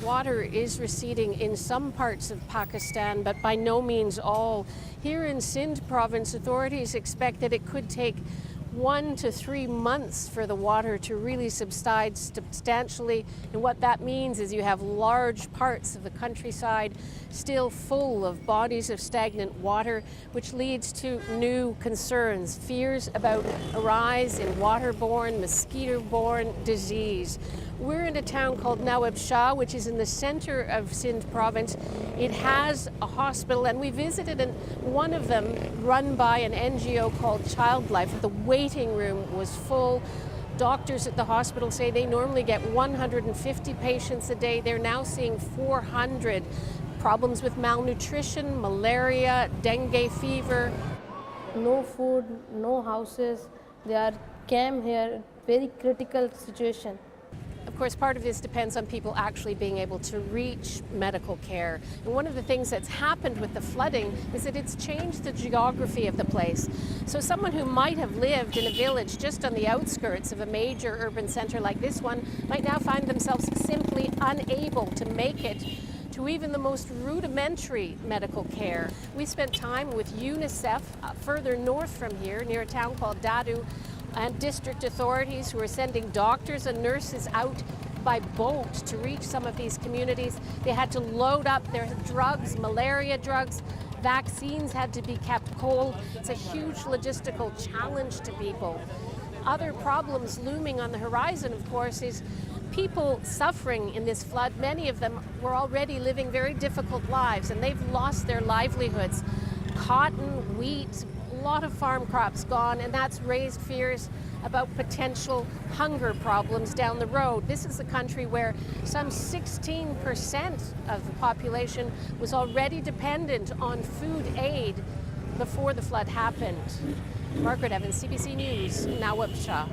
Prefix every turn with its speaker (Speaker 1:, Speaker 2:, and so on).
Speaker 1: water is receding in some parts of Pakistan, but by no means all. Here in Sindh province, authorities expect that it could take 1 to 3 months for the water to really subside substantially. And what that means is you have large parts of the countryside still full of bodies of stagnant water, which leads to new concerns, fears about a rise in waterborne, mosquito-borne disease. We're in a town called Nawab Shah, which is in the center of Sindh province. It has a hospital, and we visited one of them run by an NGO called Childlife. The waiting room was full. Doctors at the hospital say they normally get 150 patients a day. They're now seeing 400. Problems with malnutrition, malaria, dengue fever.
Speaker 2: No food, no houses. They are came here, very critical situation.
Speaker 1: Of course, part of this depends on people actually being able to reach medical care. And one of the things that's happened with the flooding is that it's changed the geography of the place. So someone who might have lived in a village just on the outskirts of a major urban center like this one might now find themselves simply unable to make it to even the most rudimentary medical care. We spent time with UNICEF further north from here, near a town called Dadu, and district authorities who are sending doctors and nurses out by boat to reach some of these communities. They had to load up their drugs, malaria drugs. Vaccines had to be kept cold. It's a huge logistical challenge to people. Other problems looming on the horizon, of course, is people suffering in this flood. Many of them were already living very difficult lives, and they've lost their livelihoods. Cotton, wheat, a lot of farm crops gone, and that's raised fears about potential hunger problems down the road. This is a country where some 16% of the population was already dependent on food aid before the flood happened. Margaret Evans, CBC News, Nawab Shah.